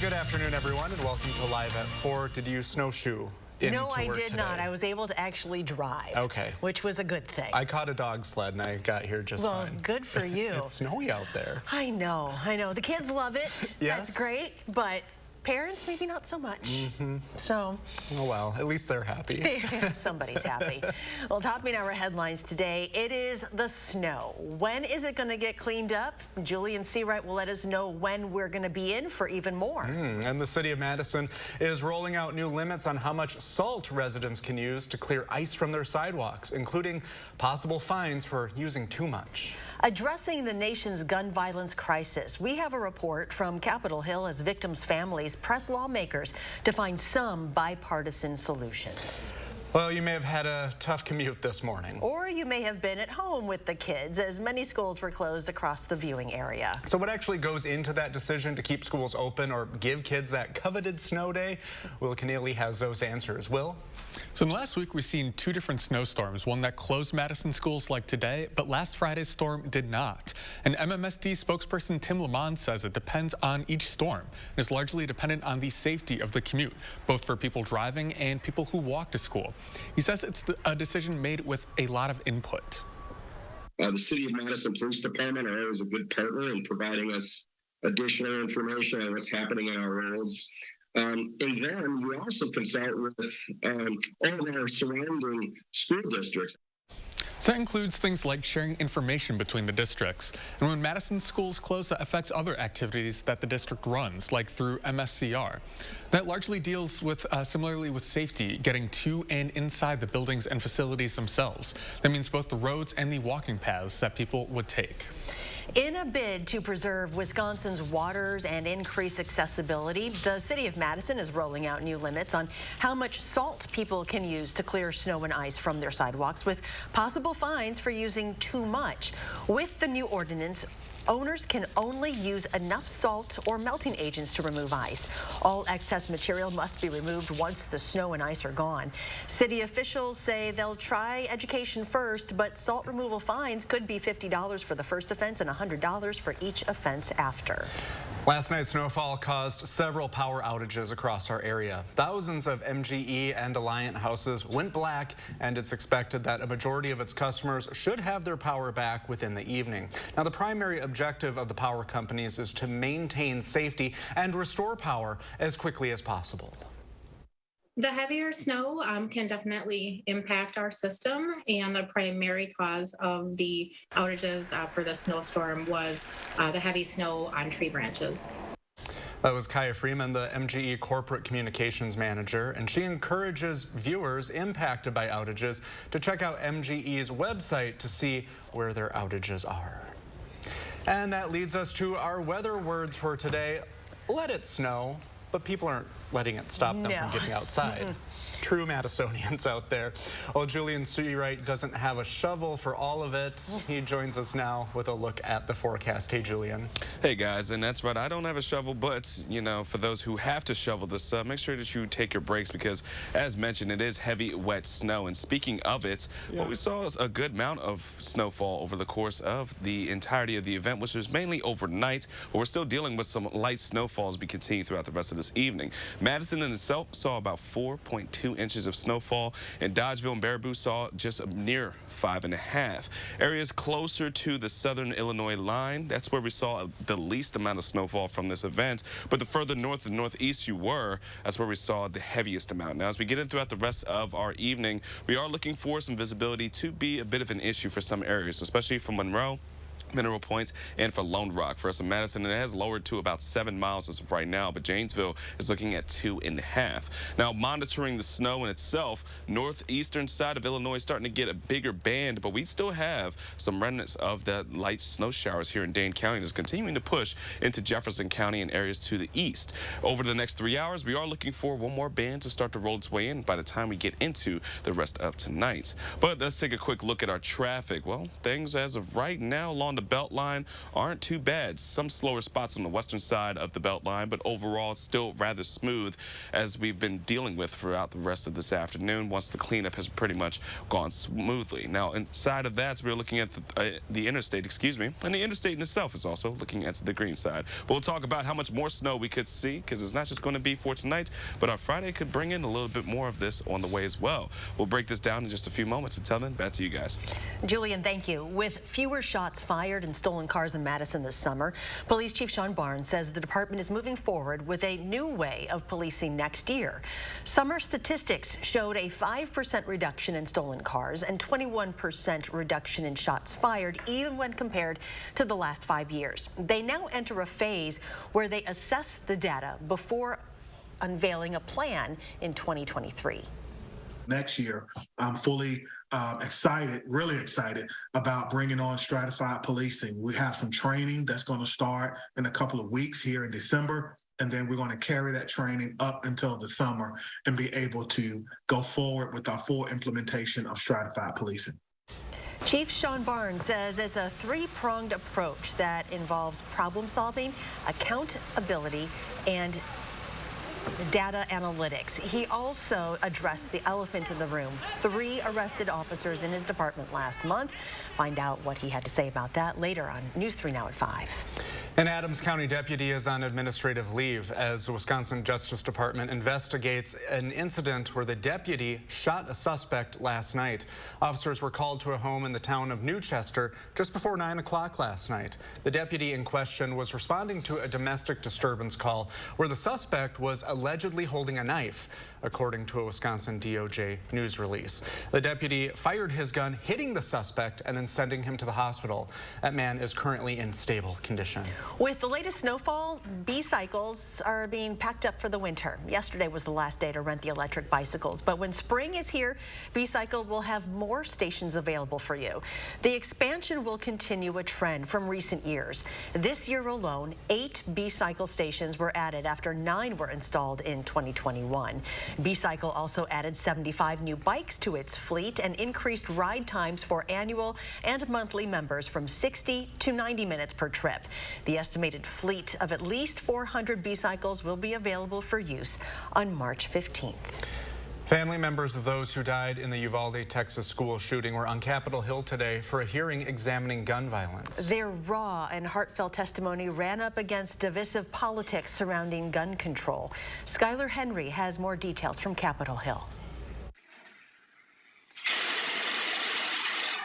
good afternoon, everyone, and welcome to Live at 4. Did you snowshoe into No, I work did today? not. I was able to actually drive. Okay. Which was a good thing. I caught a dog sled and I got here just fine. Well, good for you. It's snowy out there. I know. The kids love it. Yes. That's great, but parents maybe not so much. So. Oh well, at least they're happy. Somebody's happy. Well, topping our headlines today, it is the snow. When is it going to get cleaned up? Julian Seawright will let us know when we're going to be in for even more. And the city of Madison is rolling out new limits on how much salt residents can use to clear ice from their sidewalks, including possible fines for using too much. Addressing the nation's gun violence crisis, we have a report from Capitol Hill as victims' families press lawmakers to find some bipartisan solutions. Well, you may have had a tough commute this morning. Or you may have been at home with the kids, as many schools were closed across the viewing area. So what actually goes into that decision to keep schools open or give kids that coveted snow day? Will Keneally has those answers. Will? So in the last week, we've seen two different snowstorms, one that closed Madison schools like today, but last Friday's storm did not. And MMSD spokesperson Tim Lamont says it depends on each storm and is largely dependent on the safety of the commute, both for people driving and people who walk to school. He says it's a decision made with a lot of input. The City of Madison Police Department are always a good partner in providing us additional information on what's happening in our roads. And then we also consult with all of our surrounding school districts. So that includes things like sharing information between the districts. And when Madison schools close, that affects other activities that the district runs, like through MSCR. That largely deals with, similarly with safety, getting to and inside the buildings and facilities themselves. That means both the roads and the walking paths that people would take. In a bid to preserve Wisconsin's waters and increase accessibility, the city of Madison is rolling out new limits on how much salt people can use to clear snow and ice from their sidewalks, with possible fines for using too much. With the new ordinance, owners can only use enough salt or melting agents to remove ice. All excess material must be removed once the snow and ice are gone. City officials say they'll try education first, but salt removal fines could be $50 for the first offense and $100 for each offense after. Last night's snowfall caused several power outages across our area. Thousands of MGE and Alliant houses went black, and it's expected that a majority of its customers should have their power back within the evening. Now, the primary objective of the power companies is to maintain safety and restore power as quickly as possible. The heavier snow can definitely impact our system, and the primary cause of the outages for the snowstorm was the heavy snow on tree branches. That was Kaya Freeman, the MGE Corporate Communications Manager, and she encourages viewers impacted by outages to check out MGE's website to see where their outages are. And that leads us to our weather words for today. Let it snow, but people aren't letting it stop them from getting outside. True Madisonians out there. Well, Julian Seawright doesn't have a shovel for all of it. He joins us now with a look at the forecast. Hey, Julian. Hey, guys, and that's right. I don't have a shovel, but, you know, for those who have to shovel this up, make sure that you take your breaks because, as mentioned, it is heavy, wet snow. And speaking of it, what we saw is a good amount of snowfall over the course of the entirety of the event, which was mainly overnight, but we're still dealing with some light snowfall as we continue throughout the rest of this evening. Madison in itself saw about 4.2 inches of snowfall, and Dodgeville and Baraboo saw just near 5.5. Areas closer to the southern Illinois line, that's where we saw the least amount of snowfall from this event, but the further north and northeast you were, that's where we saw the heaviest amount. Now, as we get in throughout the rest of our evening, we are looking for some visibility to be a bit of an issue for some areas, especially from Monroe, Mineral Points, and for Lone Rock. For us in Madison, it has lowered to about 7 miles as of right now, but Janesville is looking at 2.5. Now, monitoring the snow in itself, northeastern side of Illinois is starting to get a bigger band, but we still have some remnants of that light snow showers here in Dane County that's continuing to push into Jefferson County and areas to the east. Over the next 3 hours, we are looking for one more band to start to roll its way in by the time we get into the rest of tonight. But let's take a quick look at our traffic. Well, things as of right now along the the Beltline aren't too bad. Some slower spots on the western side of the Beltline, but overall it's still rather smooth, as we've been dealing with throughout the rest of this afternoon once the cleanup has pretty much gone smoothly. Now, inside of that, we're looking at the interstate, and the interstate in itself is also looking at the green side. But we'll talk about how much more snow we could see, because it's not just going to be for tonight, but our Friday could bring in a little bit more of this on the way as well. We'll break this down in just a few moments. Until then, back to you guys. Julian, thank you. With fewer shots fired and stolen cars in Madison this summer, Police Chief Sean Barnes says the department is moving forward with a new way of policing next year. Summer statistics showed a 5% reduction in stolen cars and 21% reduction in shots fired, even when compared to the last 5 years. They now enter a phase where they assess the data before unveiling a plan in 2023. Next year, I'm fully excited, really excited about bringing on stratified policing. We have some training that's going to start in a couple of weeks here in December, and then we're going to carry that training up until the summer and be able to go forward with our full implementation of stratified policing. Chief Sean Barnes says it's a three-pronged approach that involves problem solving, accountability, and data analytics. He also addressed the elephant in the room. 3 arrested officers in his department last month. Find out what he had to say about that later on News 3 Now at 5. An Adams County deputy is on administrative leave as the Wisconsin Justice Department investigates an incident where the deputy shot a suspect last night. Officers were called to a home in the town of Newchester just before 9 o'clock last night. The deputy in question was responding to a domestic disturbance call where the suspect was allegedly holding a knife, according to a Wisconsin DOJ news release. The deputy fired his gun, hitting the suspect and then sending him to the hospital. That man is currently in stable condition. With the latest snowfall, B-cycles are being packed up for the winter. Yesterday was the last day to rent the electric bicycles, but when spring is here, B-cycle will have more stations available for you. The expansion will continue a trend from recent years. This year alone, 8 B-cycle stations were added after 9 were installed in 2021. B-cycle also added 75 new bikes to its fleet and increased ride times for annual and monthly members from 60 to 90 minutes per trip. The estimated fleet of at least 400 B-cycles will be available for use on March 15th. Family members of those who died in the Uvalde, Texas school shooting were on Capitol Hill today for a hearing examining gun violence. Their raw and heartfelt testimony ran up against divisive politics surrounding gun control. Skylar Henry has more details from Capitol Hill.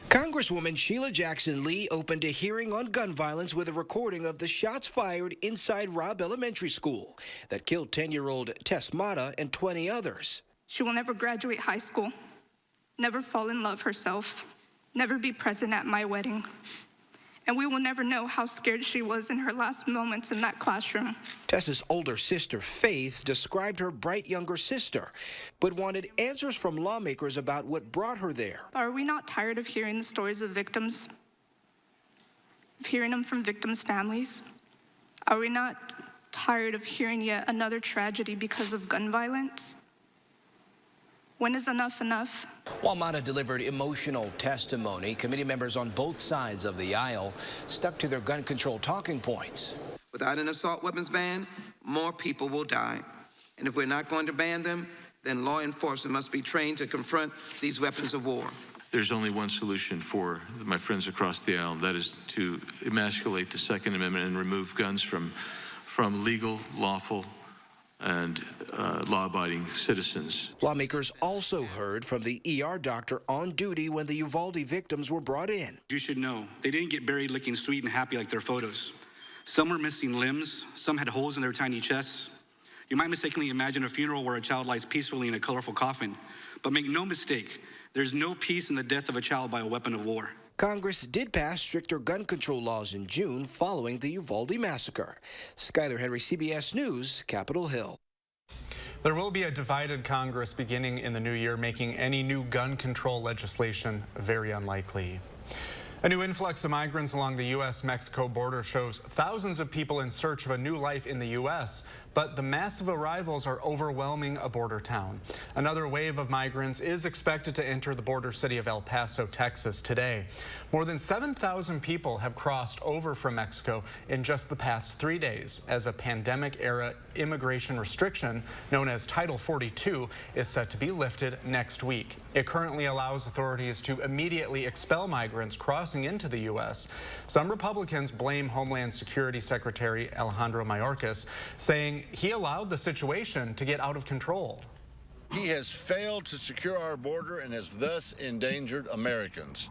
Congresswoman Sheila Jackson Lee opened a hearing on gun violence with a recording of the shots fired inside Robb Elementary School that killed 10-year-old Tess Mata and 20 others. She will never graduate high school, never fall in love herself, never be present at my wedding. And we will never know how scared she was in her last moments in that classroom. Tess's older sister, Faith, described her bright younger sister, but wanted answers from lawmakers about what brought her there. Are we not tired of hearing the stories of victims? Of hearing them from victims' families? Are we not tired of hearing yet another tragedy because of gun violence? When is enough enough? While Mata delivered emotional testimony, committee members on both sides of the aisle stuck to their gun control talking points. Without an assault weapons ban, more people will die. And if we're not going to ban them, then law enforcement must be trained to confront these weapons of war. There's only one solution for my friends across the aisle, and that is to emasculate the Second Amendment and remove guns from legal, lawful, and law-abiding citizens. Lawmakers also heard from the ER doctor on duty when the Uvalde victims were brought in. You should know, they didn't get buried looking sweet and happy like their photos. Some were missing limbs, some had holes in their tiny chests. You might mistakenly imagine a funeral where a child lies peacefully in a colorful coffin. But make no mistake, there's no peace in the death of a child by a weapon of war. Congress did pass stricter gun control laws in June following the Uvalde massacre. Skylar Henry, CBS News, Capitol Hill. There will be a divided Congress beginning in the new year, making any new gun control legislation very unlikely. A new influx of migrants along the U.S.-Mexico border shows thousands of people in search of a new life in the U.S., but the massive arrivals are overwhelming a border town. Another wave of migrants is expected to enter the border city of El Paso, Texas today. More than 7,000 people have crossed over from Mexico in just the past 3 days as a pandemic-era immigration restriction known as Title 42 is set to be lifted next week. It currently allows authorities to immediately expel migrants crossing into the U.S. Some Republicans blame Homeland Security Secretary Alejandro Mayorkas, saying he allowed the situation to get out of control. He has failed to secure our border and has thus endangered Americans.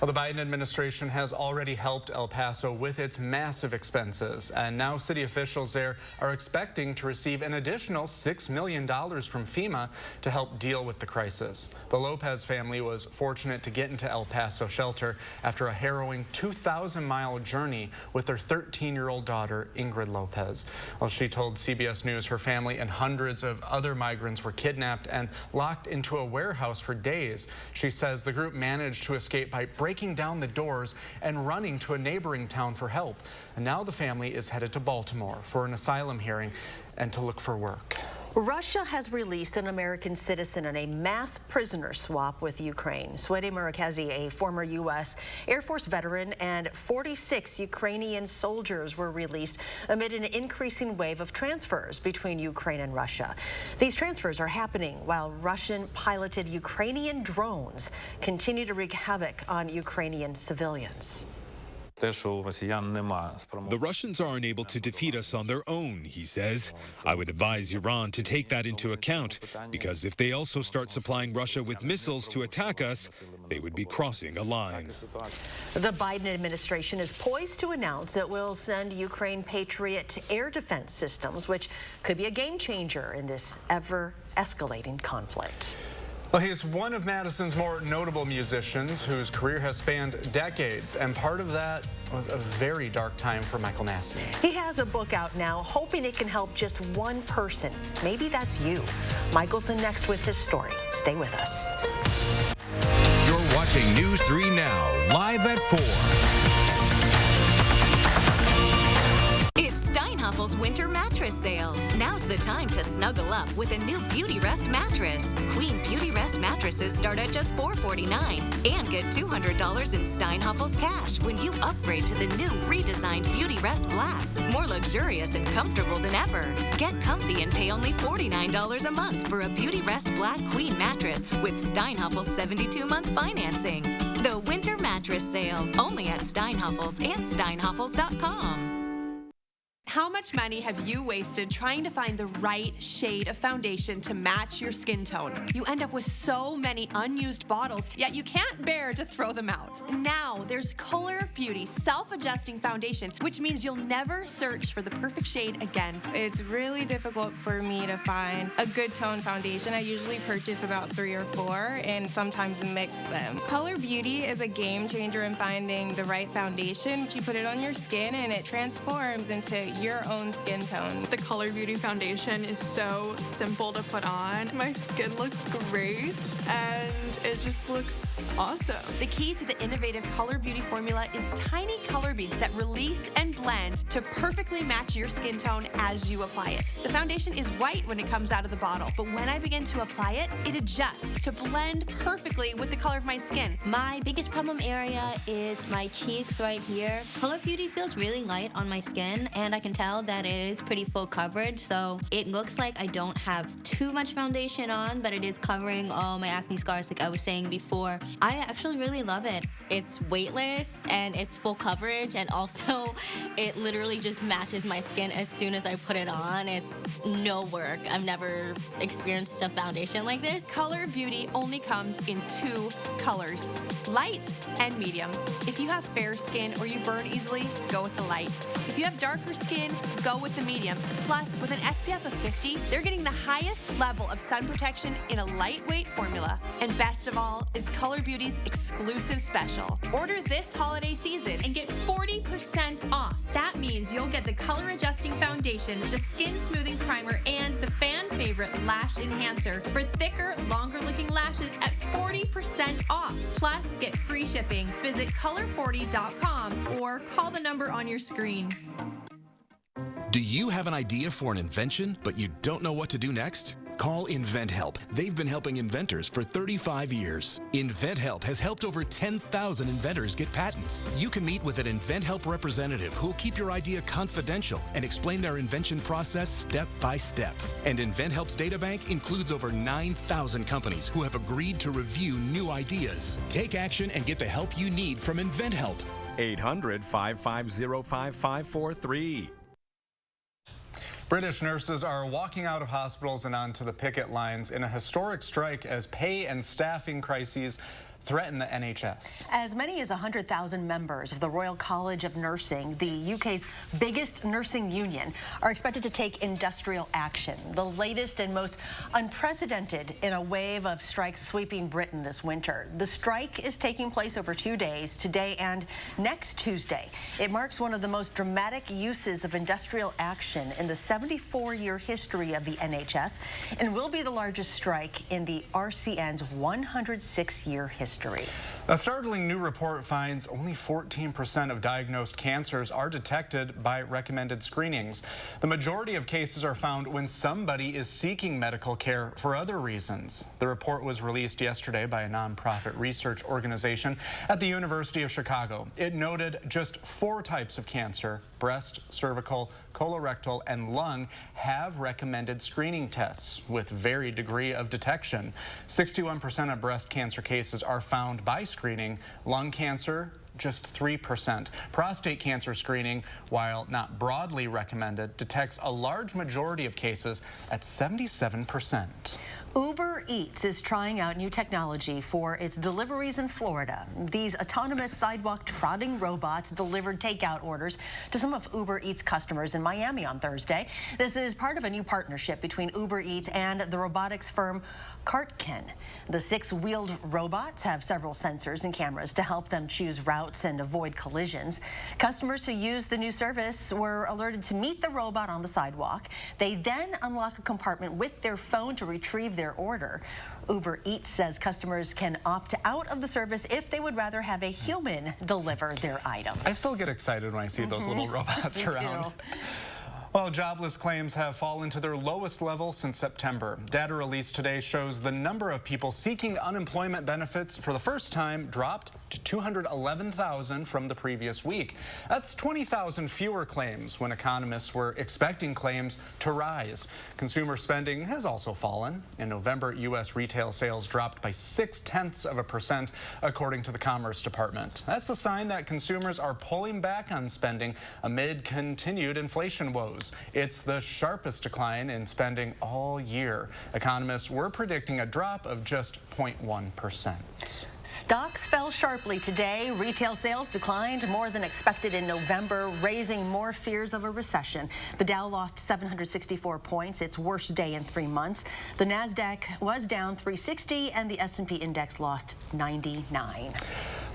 Well, the Biden administration has already helped El Paso with its massive expenses, and now city officials there are expecting to receive an additional $6 million from FEMA to help deal with the crisis. The Lopez family was fortunate to get into El Paso shelter after a harrowing 2,000-mile journey with their 13-year-old daughter, Ingrid Lopez. Well, she told CBS News her family and hundreds of other migrants were kidnapped and locked into a warehouse for days. She says the group managed to escape by breaking down the doors and running to a neighboring town for help. And now the family is headed to Baltimore for an asylum hearing and to look for work. Russia has released an American citizen in a mass prisoner swap with Ukraine. Swede Murakazi, a former U.S. Air Force veteran, and 46 Ukrainian soldiers were released amid an increasing wave of transfers between Ukraine and Russia. These transfers are happening while Russian-piloted Ukrainian drones continue to wreak havoc on Ukrainian civilians. The Russians are unable to defeat us on their own, he says. I would advise Iran to take that into account, because if they also start supplying Russia with missiles to attack us, they would be crossing a line. The Biden administration is poised to announce it will send Ukraine Patriot air defense systems, which could be a game changer in this ever-escalating conflict. Well, he's one of Madison's more notable musicians whose career has spanned decades, and part of that was a very dark time for Michael Massey. He has a book out now, hoping it can help just one person. Maybe that's you. Michaelson next with his story. Stay with us. You're watching News 3 Now, live at 4. Steinhaffel's winter mattress sale. Now's the time to snuggle up with a new Beauty Rest mattress. Queen Beauty Rest mattresses start at just $449 and get $200 in Steinhaffel's cash when you upgrade to the new redesigned Beauty Rest Black. More luxurious and comfortable than ever. Get comfy and pay only $49 a month for a Beauty Rest Black Queen mattress with Steinhaffel's 72-month financing. The winter mattress sale, only at Steinhaffel's and steinhaffels.com. How much money have you wasted trying to find the right shade of foundation to match your skin tone? You end up with so many unused bottles, yet you can't bear to throw them out. Now, there's Color of Beauty self-adjusting foundation, which means you'll never search for the perfect shade again. It's really difficult for me to find a good tone foundation. I usually purchase about 3 or 4 and sometimes mix them. Color Beauty is a game changer in finding the right foundation. You put it on your skin and it transforms into your own skin tone. The Color Beauty foundation is so simple to put on. My skin looks great and it just looks awesome. The key to the innovative Color Beauty formula is tiny color beads that release and blend to perfectly match your skin tone as you apply it. The foundation is white when it comes out of the bottle, but when I begin to apply it, it adjusts to blend perfectly with the color of my skin. My biggest problem area is my cheeks right here. Color Beauty feels really light on my skin, and I can tell that it is pretty full coverage, so it looks like I don't have too much foundation on, but it is covering all my acne scars like I was saying before. I actually really love it. It's weightless and it's full coverage, and also it literally just matches my skin as soon as I put it on. It's no work. I've never experienced a foundation like this. Color Beauty only comes in 2 colors, light and medium. If you have fair skin or you burn easily, go with the light. If you have darker skin, go with the medium. Plus, with an SPF of 50, they're getting the highest level of sun protection in a lightweight formula. And best of all is Color Beauty's exclusive special. Order this holiday season and get 40% off. That means you'll get the color adjusting foundation, the skin smoothing primer, and the fan favorite lash enhancer for thicker, longer looking lashes at 40% 40% off. Plus, get free shipping. Visit color40.com or call the number on your screen. Do you have an idea for an invention, but you don't know what to do next? Call InventHelp. They've been helping inventors for 35 years. InventHelp has helped over 10,000 inventors get patents. You can meet with an InventHelp representative who will keep your idea confidential and explain their invention process step by step. And InventHelp's databank includes over 9,000 companies who have agreed to review new ideas. Take action and get the help you need from InventHelp. 800-550-5543. British nurses are walking out of hospitals and onto the picket lines in a historic strike as pay and staffing crises threaten the NHS. As many as 100,000 members of the Royal College of Nursing, the UK's biggest nursing union, are expected to take industrial action, the latest and most unprecedented in a wave of strikes sweeping Britain this winter. The strike is taking place over 2 days, today and next Tuesday. It marks one of the most dramatic uses of industrial action in the 74-year history of the NHS and will be the largest strike in the RCN's 106-year history. A startling new report finds only 14% of diagnosed cancers are detected by recommended screenings. The majority of cases are found when somebody is seeking medical care for other reasons. The report was released yesterday by a nonprofit research organization at the University of Chicago. It noted just 4 types of cancer: breast, cervical, colorectal, and lung have recommended screening tests with varied degree of detection. 61% of breast cancer cases are found by screening. Lung cancer, just 3%. Prostate cancer screening, while not broadly recommended, detects a large majority of cases at 77%. Uber Eats is trying out new technology for its deliveries in Florida. These autonomous sidewalk trotting robots delivered takeout orders to some of Uber Eats customers in Miami on Thursday. This is part of a new partnership between Uber Eats and the robotics firm Cartken. The 6-wheeled robots have several sensors and cameras to help them choose routes and avoid collisions. Customers who use the new service were alerted to meet the robot on the sidewalk. They then unlock a compartment with their phone to retrieve their order. Uber Eats says customers can opt out of the service if they would rather have a human deliver their items. I still get excited when I see those little robots around. Well, jobless claims have fallen to their lowest level since September. Data released today shows the number of people seeking unemployment benefits for the first time dropped to 211,000 from the previous week. That's 20,000 fewer claims when economists were expecting claims to rise. Consumer spending has also fallen. In November, U.S. retail sales dropped by 0.6%, according to the Commerce Department. That's a sign that consumers are pulling back on spending amid continued inflation woes. It's the sharpest decline in spending all year. Economists were predicting a drop of just 0.1%. Stocks fell sharply today. Retail sales declined more than expected in November, raising more fears of a recession. The Dow lost 764 points, its worst day in 3 months. The Nasdaq was down 360, and the S&P index lost 99.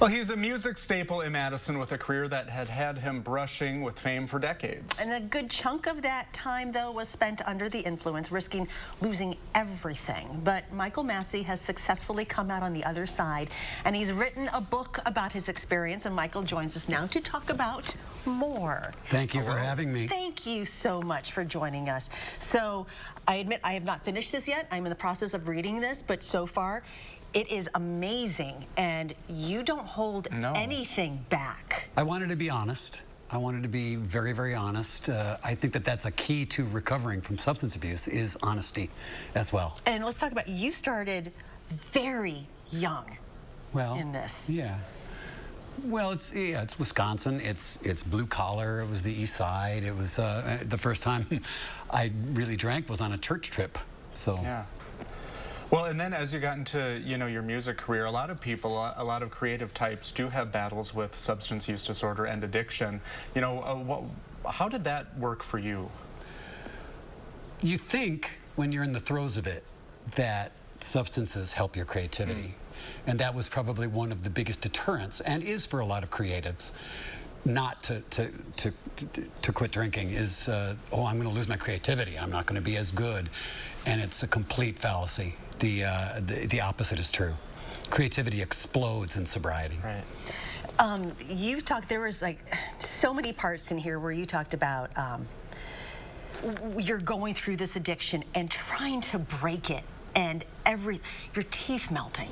Well, he's a music staple in Madison with a career that had him brushing with fame for decades. And a good chunk of that time, though, was spent under the influence, risking losing everything. But Michael Massey has successfully come out on the other side, and he's written a book about his experience, and Michael joins us now to talk about more. Thank you for having me. Thank you so much for joining us. So I admit I have not finished this yet. I'm in the process of reading this, but so far it is amazing, and you don't hold anything back. I wanted to be honest. I wanted to be very, very honest. I think that that's a key to recovering from substance abuse is honesty as well. And let's talk about, you started very young in this. Yeah. Well, it's Wisconsin. It's blue collar. It was the East Side. It was the first time I really drank was on a church trip. So. Yeah. Well, and then as you got into, your music career, a lot of people, a lot of creative types do have battles with substance use disorder and addiction. How did that work for you? You think when you're in the throes of it that substances help your creativity. And that was probably one of the biggest deterrents, and is for a lot of creatives, not to quit drinking is, I'm going to lose my creativity. I'm not going to be as good. And it's a complete fallacy. The opposite is true. creativity explodes in sobriety. Right. You talked, there was like so many parts in here where you talked about you're going through this addiction and trying to break it, and your teeth melting,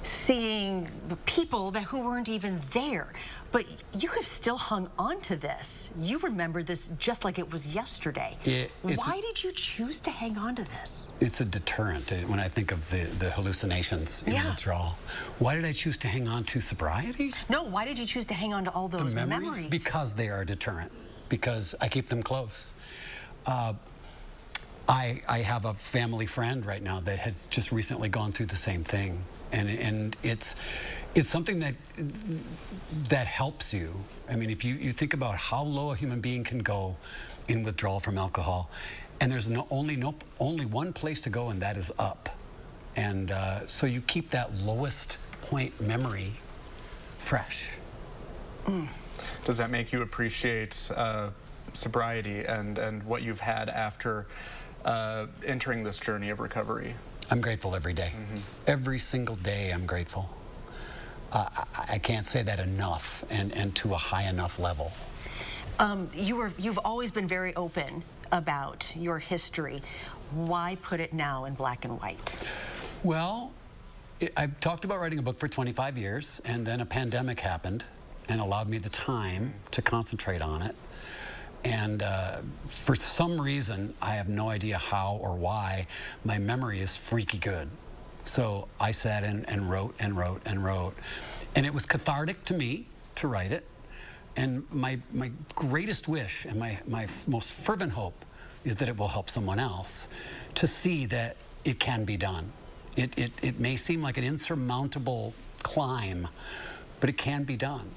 seeing people who weren't even there, but you have still hung on to this. You remember this just like it was yesterday. Why did you choose to hang on to this? It's a deterrent when I think of the hallucinations in withdrawal. Why did I choose to hang on to sobriety? No, why did you choose to hang on to all those memories? Because they are a deterrent, because I keep them close. I have a family friend right now that has just recently gone through the same thing, and it's something that helps you. I mean, if you think about how low a human being can go in withdrawal from alcohol, and there's only one place to go, and that is up. And so you keep that lowest point memory fresh. Does that make you appreciate sobriety and what you've had after entering this journey of recovery? I'm grateful every day. Every single day I'm grateful. I can't say that enough and to a high enough level. You've always been very open about your history. Why put it now in black and white? Well, I've talked about writing a book for 25 years, and then a pandemic happened and allowed me the time to concentrate on it. And for some reason, I have no idea how or why, my memory is freaky good. So I sat in and wrote and wrote and wrote. And it was cathartic to me to write it. And my greatest wish and my most fervent hope is that it will help someone else to see that it can be done. It may seem like an insurmountable climb, but it can be done.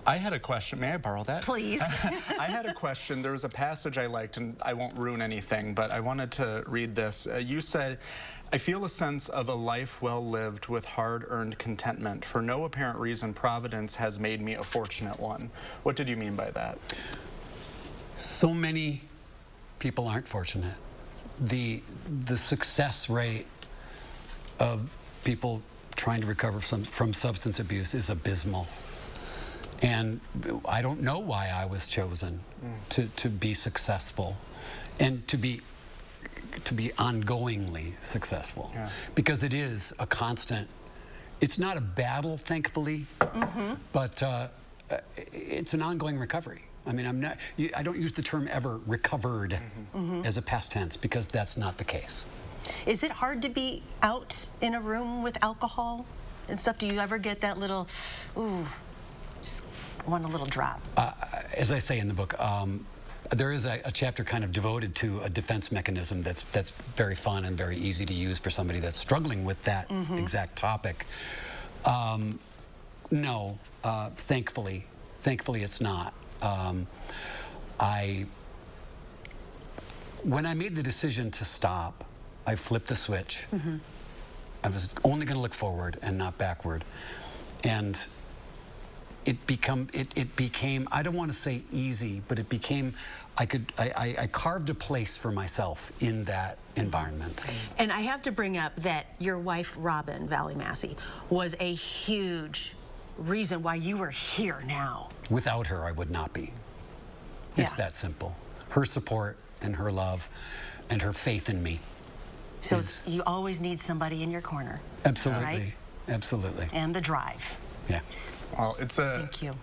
I had a question. May I borrow that? Please. I had a question. There was a passage I liked, and I won't ruin anything, but I wanted to read this. You said, "I feel a sense of a life well lived with hard-earned contentment. For no apparent reason, Providence has made me a fortunate one." What did you mean by that? So many people aren't fortunate. The success rate of people trying to recover from substance abuse is abysmal. And I don't know why I was chosen to be successful and to be ongoingly successful. Because it is a constant, it's not a battle, thankfully, but it's an ongoing recovery. I mean, I don't use the term ever recovered as a past tense, because that's not the case. Is it hard to be out in a room with alcohol and stuff? Do you ever get that little, ooh, just want a little drop? As I say in the book, there is a chapter kind of devoted to a defense mechanism that's very fun and very easy to use for somebody that's struggling with that exact topic. No, thankfully it's not. When I made the decision to stop, I flipped the switch. I was only going to look forward and not backward. And it became, I don't want to say easy, but it became, I carved a place for myself in that environment. And I have to bring up that your wife, Robin Valley Massey, was a huge reason why you were here now. Without her, I would not be. It's that simple. Her support and her love and her faith in me. So you always need somebody in your corner. Absolutely. Right? Absolutely. And the drive. Yeah. Well, it's a Thank you.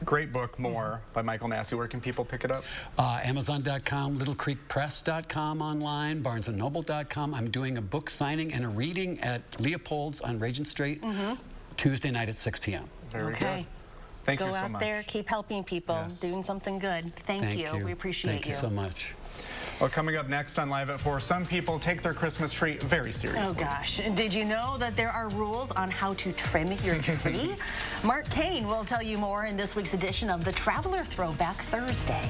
great book, More, by Michael Massey. Where can people pick it up? Amazon.com, LittleCreekPress.com online, BarnesandNoble.com. I'm doing a book signing and a reading at Leopold's on Regent Street Tuesday night at 6 p.m. Very good. Thank you so much. Go out there, keep helping people, doing something good. Thank you. We appreciate Thank you so much. Well, coming up next on Live at 4, some people take their Christmas tree very seriously. Oh, gosh. Did you know that there are rules on how to trim your tree? Mark Kane will tell you more in this week's edition of the Traveler Throwback Thursday.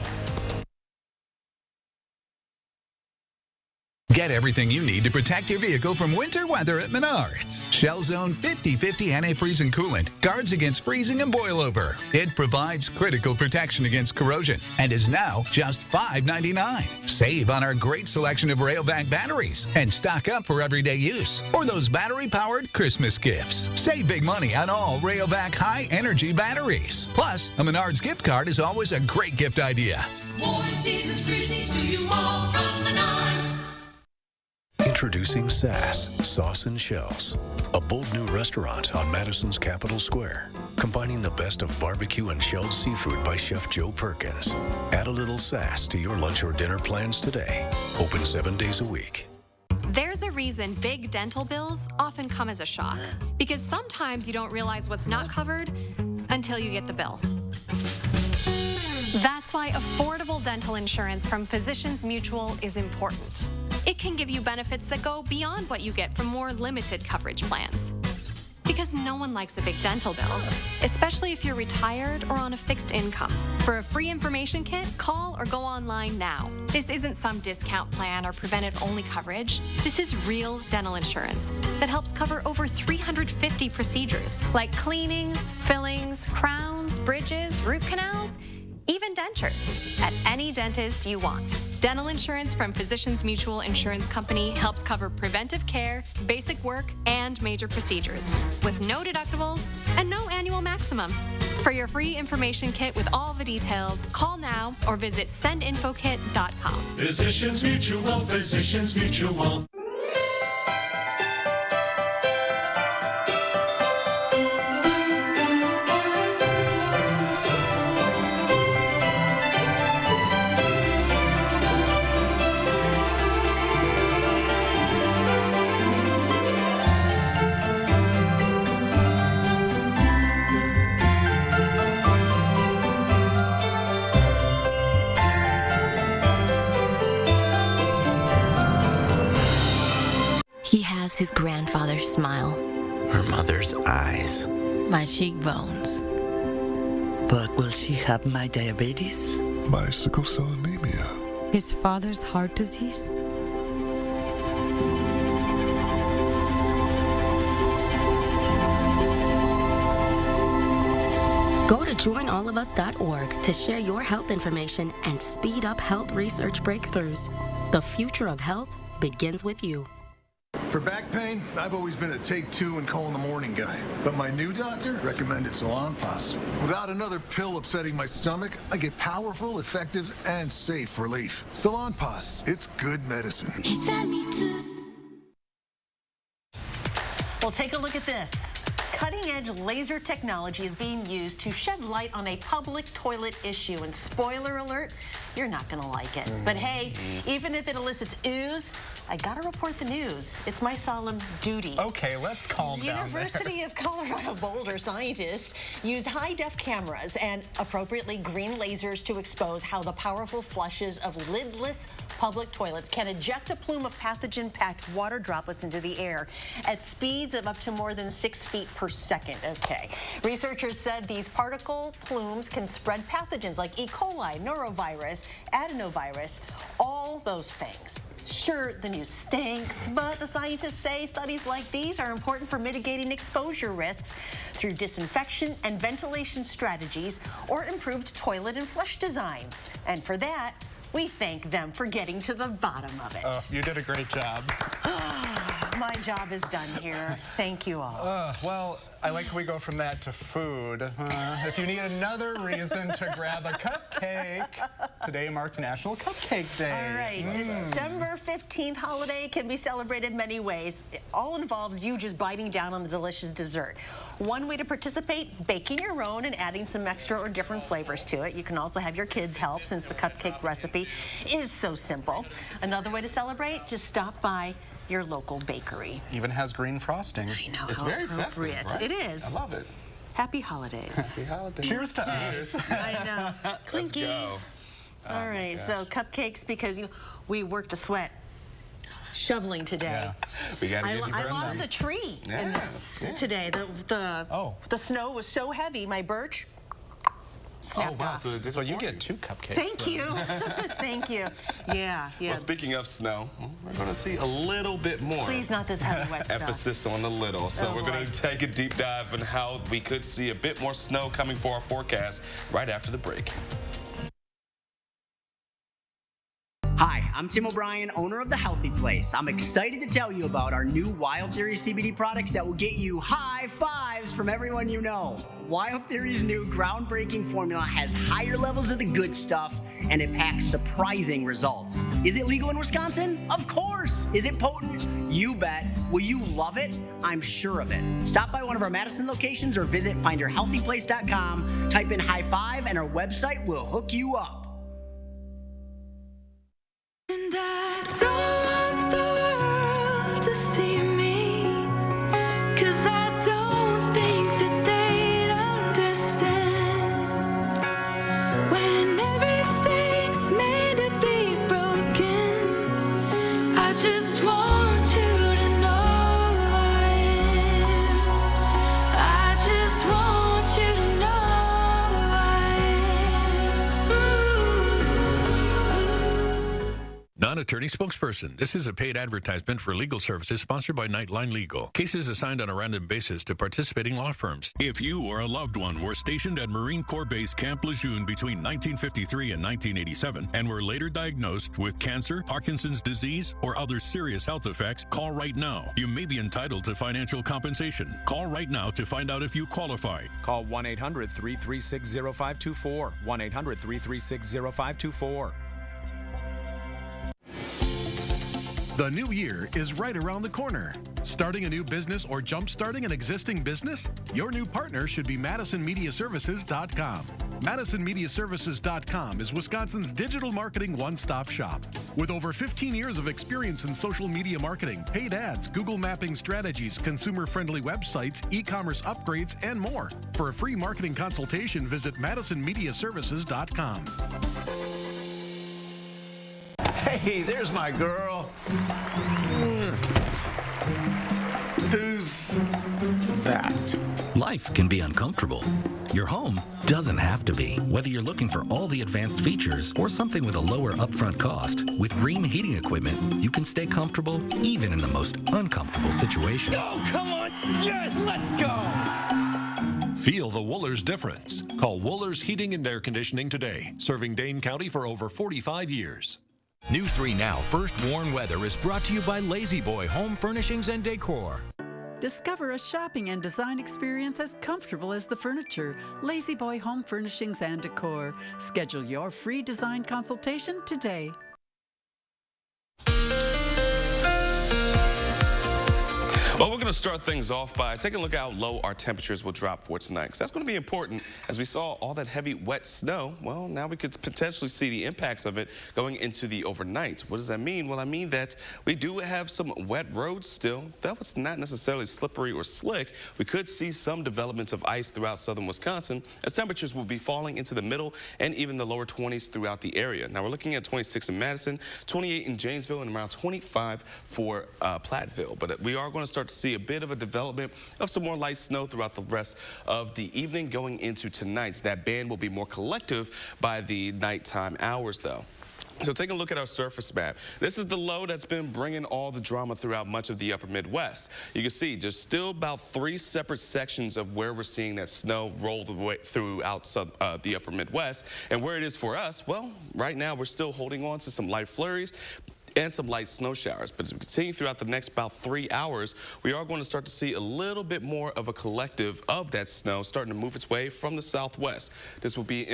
Get everything you need to protect your vehicle from winter weather at Menards. Shell Zone 50/50 antifreeze and coolant guards against freezing and boilover. It provides critical protection against corrosion and is now just $5.99. Save on our great selection of Rayovac batteries and stock up for everyday use or those battery-powered Christmas gifts. Save big money on all Rayovac high-energy batteries. Plus, a Menards gift card is always a great gift idea. Warm season's greetings to you all from Menards. Introducing Sass Sauce and Shells, a bold new restaurant on Madison's Capitol Square, combining the best of barbecue and shelled seafood by Chef Joe Perkins. Add a little sass to your lunch or dinner plans today. Open 7 days a week. There's a reason big dental bills often come as a shock, because sometimes you don't realize what's not covered until you get the bill. That's why affordable dental insurance from Physicians Mutual is important. It can give you benefits that go beyond what you get from more limited coverage plans. Because no one likes a big dental bill, especially if you're retired or on a fixed income. For a free information kit, call or go online now. This isn't some discount plan or preventive-only coverage. This is real dental insurance that helps cover over 350 procedures, like cleanings, fillings, crowns, bridges, root canals, even dentures, at any dentist you want. Dental insurance from Physicians Mutual Insurance Company helps cover preventive care, basic work, and major procedures, with no deductibles and no annual maximum. For your free information kit with all the details, call now or visit sendinfokit.com. Physicians Mutual, Physicians Mutual. He has his grandfather's smile. Her mother's eyes. My cheekbones. But will she have my diabetes? My sickle cell anemia. His father's heart disease. Go to joinallofus.org to share your health information and speed up health research breakthroughs. The future of health begins with you. For back pain, I've always been a take 2 and call in the morning guy. But my new doctor recommended Salonpas. Without another pill upsetting my stomach, I get powerful, effective, and safe relief. Salonpas, it's good medicine. Well, take a look at this. Cutting-edge laser technology is being used to shed light on a public toilet issue. And spoiler alert, you're not going to like it. But hey, even if it elicits ooze, I got to report the news. It's my solemn duty. Okay, let's calm down University of Colorado Boulder scientists use high-def cameras and appropriately green lasers to expose how the powerful flushes of lidless public toilets can eject a plume of pathogen-packed water droplets into the air at speeds of up to more than 6 feet per second. Okay. Researchers said these particle plumes can spread pathogens like E. coli, norovirus, adenovirus, all those things. Sure, the news stinks, but the scientists say studies like these are important for mitigating exposure risks through disinfection and ventilation strategies or improved toilet and flush design. And for that, we thank them for getting to the bottom of it. Oh, you did a great job. My job is done here. Thank you all. Well, I like how we go from that to food. If you need another reason to grab a cupcake, today marks National Cupcake Day. All right, December 15th holiday can be celebrated many ways. It all involves you just biting down on the delicious dessert. One way to participate, baking your own and adding some extra or different flavors to it. You can also have your kids help since the cupcake recipe is so simple. Another way to celebrate, just stop by your local bakery. Even has green frosting. I know. It's very festive, right? It is. I love it. Happy holidays. Happy holidays. Cheers to us. I know. Clinky. Let's go. All right, so cupcakes, because we worked a sweat shoveling today. Yeah. We got to get you I lost a tree in this today. The snow was so heavy, my birch snapped off. So you get 2 cupcakes. Thank you. Thank you. Yeah. Well, speaking of snow, we're going to see a little bit more. Please, not this heavy wet stuff. Emphasis on the little. So we're going to take a deep dive on how we could see a bit more snow coming for our forecast right after the break. Hi, I'm Tim O'Brien, owner of The Healthy Place. I'm excited to tell you about our new Wild Theory CBD products that will get you high fives from everyone you know. Wild Theory's new groundbreaking formula has higher levels of the good stuff, and it packs surprising results. Is it legal in Wisconsin? Of course. Is it potent? You bet. Will you love it? I'm sure of it. Stop by one of our Madison locations or visit findyourhealthyplace.com, type in high five, and our website will hook you up. And I don't want the world to see me, 'cause I don't think that they'd understand when everything's made to be broken. I just want you to know who I am. I just want you to know who I am. Non-attorney spokesperson. This is a paid advertisement for legal services sponsored by Nightline Legal. Cases assigned on a random basis to participating law firms. If you or a loved one were stationed at Marine Corps Base Camp Lejeune between 1953 and 1987 and were later diagnosed with cancer, Parkinson's disease, or other serious health effects, call right now. You may be entitled to financial compensation. Call right now to find out if you qualify. Call 1-800-336-0524. 1-800-336-0524. The new year is right around the corner. Starting a new business or jump-starting an existing business? Your new partner should be MadisonMediaServices.com. MadisonMediaServices.com is Wisconsin's digital marketing one-stop shop. With over 15 years of experience in social media marketing, paid ads, Google mapping strategies, consumer-friendly websites, e-commerce upgrades, and more. For a free marketing consultation, visit MadisonMediaServices.com. Hey, there's my girl. Who's that? Life can be uncomfortable. Your home doesn't have to be. Whether you're looking for all the advanced features or something with a lower upfront cost, with Rheem heating equipment, you can stay comfortable even in the most uncomfortable situations. Oh, come on. Yes, let's go. Feel the Wohlers difference. Call Wohlers Heating and Air Conditioning today, serving Dane County for over 45 years. News 3 Now First Warn Weather is brought to you by Lazy Boy Home Furnishings and Decor. Discover a shopping and design experience as comfortable as the furniture. Lazy Boy Home Furnishings and Decor. Schedule your free design consultation today. Well, we're going to start things off by taking a look at how low our temperatures will drop for tonight, because that's going to be important. As we saw all that heavy, wet snow, well, now we could potentially see the impacts of it going into the overnight. What does that mean? Well, I mean that we do have some wet roads still. That was not necessarily slippery or slick. We could see some developments of ice throughout southern Wisconsin, as temperatures will be falling into the middle and even the lower 20s throughout the area. Now, we're looking at 26 in Madison, 28 in Janesville, and around 25 for Platteville. But we are going to start to see a bit of a development of some more light snow throughout the rest of the evening going into tonight. That band will be more collective by the nighttime hours, though. So taking a look at our surface map, this is the low that's been bringing all the drama throughout much of the upper Midwest. You can see there's still about 3 separate sections of where we're seeing that snow roll the way throughout the upper Midwest. And where it is for us, well, right now we're still holding on to some light flurries and some light snow showers. But as we continue throughout the next about 3 hours, we are going to start to see a little bit more of a collective of that snow starting to move its way from the southwest. This will be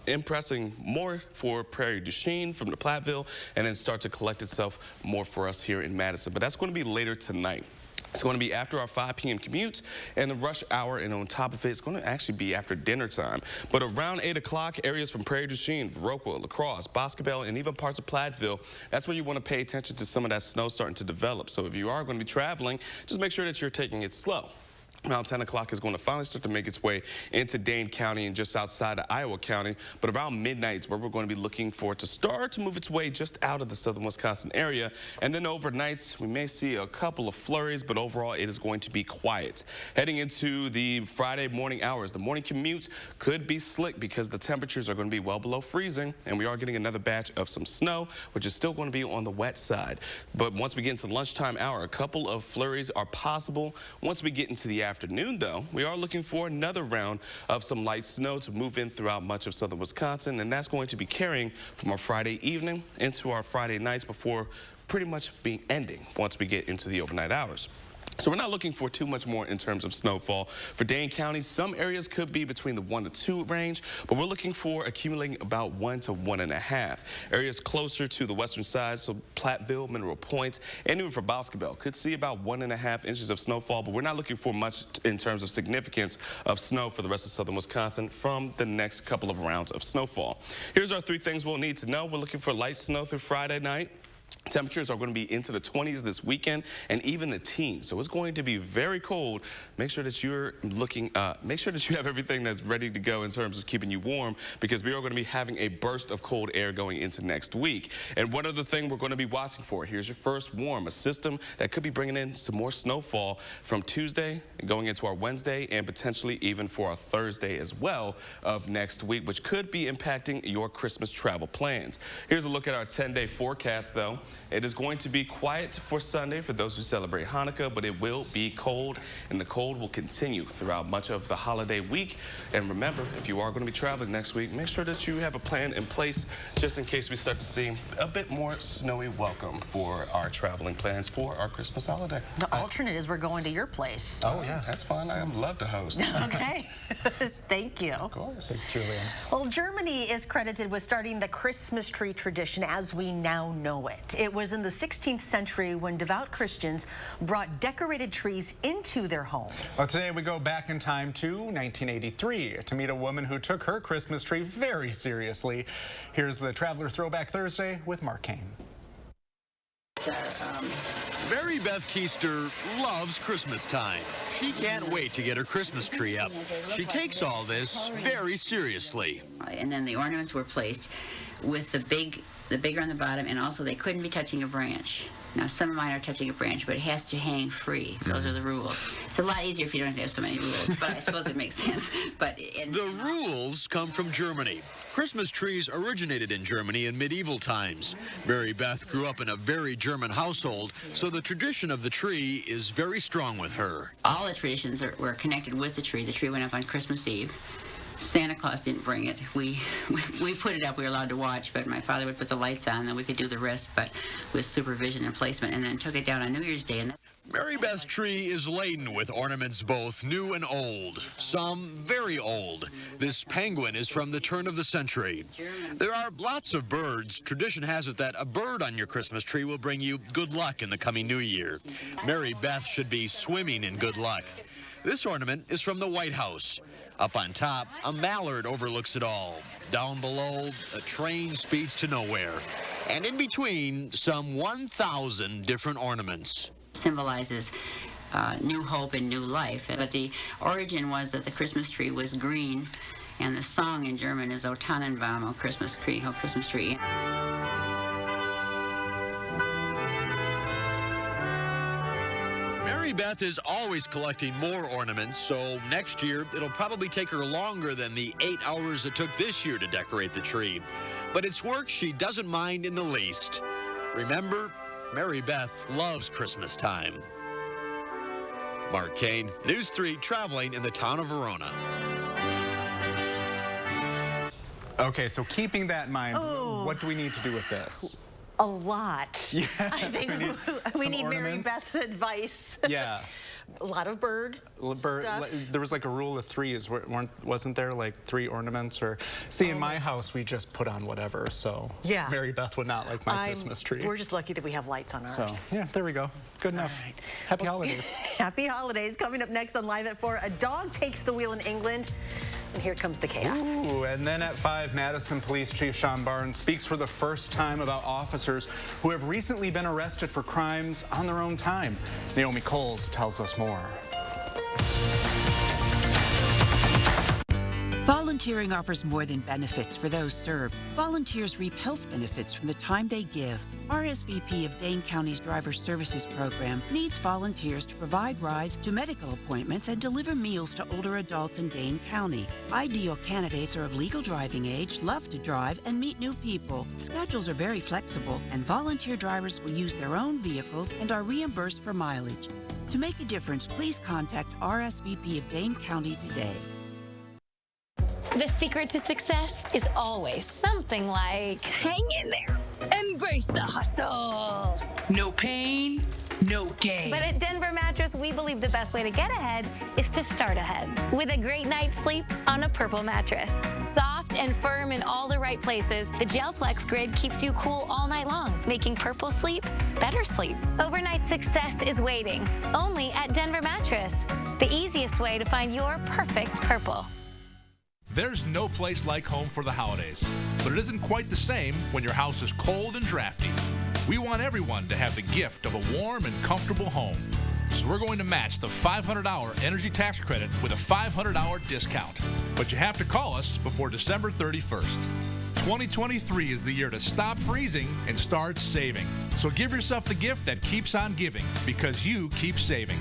impressing more for Prairie du Chien from the Platteville, and then start to collect itself more for us here in Madison. But that's going to be later tonight. It's going to be after our 5 p.m. commute and the rush hour, and on top of it, it's going to actually be after dinner time. But around 8 o'clock, areas from Prairie du Chien, Viroqua, La Crosse, Boscobel, and even parts of Platteville, that's where you want to pay attention to some of that snow starting to develop. So if you are going to be traveling, just make sure that you're taking it slow. Around 10 o'clock is going to finally start to make its way into Dane County and just outside of Iowa County. But around midnight is where we're going to be looking for it to start to move its way just out of the southern Wisconsin area. And then overnight, we may see a couple of flurries, but overall it is going to be quiet. Heading into the Friday morning hours, the morning commute could be slick because the temperatures are going to be well below freezing. And we are getting another batch of some snow, which is still going to be on the wet side. But once we get into the lunchtime hour, a couple of flurries are possible. Once we get into the afternoon, though, we are looking for another round of some light snow to move in throughout much of southern Wisconsin, and that's going to be carrying from our Friday evening into our Friday nights before pretty much being ending once we get into the overnight hours. So we're not looking for too much more in terms of snowfall. For Dane County, some areas could be between the 1 to 2 range, but we're looking for accumulating about 1 to 1.5. Areas closer to the western side, so Platteville, Mineral Point, and even for Boscobel, could see about 1.5 inches of snowfall, but we're not looking for much in terms of significance of snow for the rest of southern Wisconsin from the next couple of rounds of snowfall. Here's our 3 things we'll need to know. We're looking for light snow through Friday night. Temperatures are going to be into the 20s this weekend and even the teens. So it's going to be very cold. Make sure that you're make sure that you have everything that's ready to go in terms of keeping you warm, because we are going to be having a burst of cold air going into next week. And one other thing we're going to be watching for, here's your first warm, a system that could be bringing in some more snowfall from Tuesday going into our Wednesday and potentially even for our Thursday as well of next week, which could be impacting your Christmas travel plans. Here's a look at our 10-day forecast, though. It is going to be quiet for Sunday for those who celebrate Hanukkah, but it will be cold, and the cold will continue throughout much of the holiday week. And remember, if you are going to be traveling next week, make sure that you have a plan in place just in case we start to see a bit more snowy welcome for our traveling plans for our Christmas holiday. The alternate is we're going to your place. Oh, yeah, that's fine. I would love to host. Okay. Thank you. Of course. Thanks, Julian. Well, Germany is credited with starting the Christmas tree tradition as we now know it. It was in the 16th century when devout Christians brought decorated trees into their homes. Well, today we go back in time to 1983 to meet a woman who took her Christmas tree very seriously. Here's the Traveler Throwback Thursday with Mark Kane. Mary Beth Keister loves Christmas time. She can't wait to get her Christmas tree up. She takes all this very seriously. And then the ornaments were placed with the bigger on the bottom, and also they couldn't be touching a branch. Now, some of mine are touching a branch, but it has to hang free. Those are the rules. It's a lot easier if you don't have to have so many rules, but I suppose it makes sense. But the rules come from Germany. Christmas trees originated in Germany in medieval times. Mary Beth grew up in a very German household, so the tradition of the tree is very strong with her. All the traditions were connected with the tree. The tree went up on Christmas Eve. Santa Claus didn't bring it. We put it up. We were allowed to watch, but my father would put the lights on, and we could do the rest, but with supervision and placement, and then took it down on New Year's Day. And Mary Beth's tree is laden with ornaments both new and old, some very old. This penguin is from the turn of the century. There are lots of birds. Tradition has it that a bird on your Christmas tree will bring you good luck in the coming new year. Mary Beth should be swimming in good luck. This ornament is from the White House. Up on top, a mallard overlooks it all. Down below, a train speeds to nowhere. And in between, some 1,000 different ornaments. Symbolizes new hope and new life. But the origin was that the Christmas tree was green, and the song in German is O Tannenbaum, O Christmas tree, O Christmas tree. Mary Beth is always collecting more ornaments, so next year it'll probably take her longer than the 8 hours it took this year to decorate the tree. But it's work she doesn't mind in the least. Remember, Mary Beth loves Christmas time. Mark Kane, News 3, traveling in the town of Verona. Okay, so keeping that in mind, what do we need to do with this? A lot. Yeah. I think we need Mary Beth's advice. Yeah. A lot of bird stuff. There was like a rule of threes, wasn't there? Like 3 ornaments or... See, in my house, we just put on whatever, so yeah. Mary Beth would not like my Christmas tree. We're just lucky that we have lights on ours. So, yeah, there we go. Good enough. Right. Happy holidays. Happy holidays. Coming up next on Live at 4, a dog takes the wheel in England. And here comes the chaos. Ooh, and then at 5, Madison Police Chief Sean Barnes speaks for the first time about officers who have recently been arrested for crimes on their own time. Naomi Coles tells us more. Volunteering offers more than benefits for those served. Volunteers reap health benefits from the time they give. RSVP of Dane County's Driver Services Program needs volunteers to provide rides to medical appointments and deliver meals to older adults in Dane County. Ideal candidates are of legal driving age, love to drive, and meet new people. Schedules are very flexible, and volunteer drivers will use their own vehicles and are reimbursed for mileage. To make a difference, please contact RSVP of Dane County today. The secret to success is always something like, hang in there, embrace the hustle. No pain, no gain. But at Denver Mattress, we believe the best way to get ahead is to start ahead with a great night's sleep on a Purple mattress. Soft and firm in all the right places, the Gel Flex grid keeps you cool all night long, making Purple sleep better sleep. Overnight success is waiting, only at Denver Mattress, the easiest way to find your perfect Purple. There's no place like home for the holidays, but it isn't quite the same when your house is cold and drafty. We want everyone to have the gift of a warm and comfortable home. So we're going to match the $500 energy tax credit with a $500 discount. But you have to call us before December 31st. 2023 is the year to stop freezing and start saving. So give yourself the gift that keeps on giving, because you keep saving.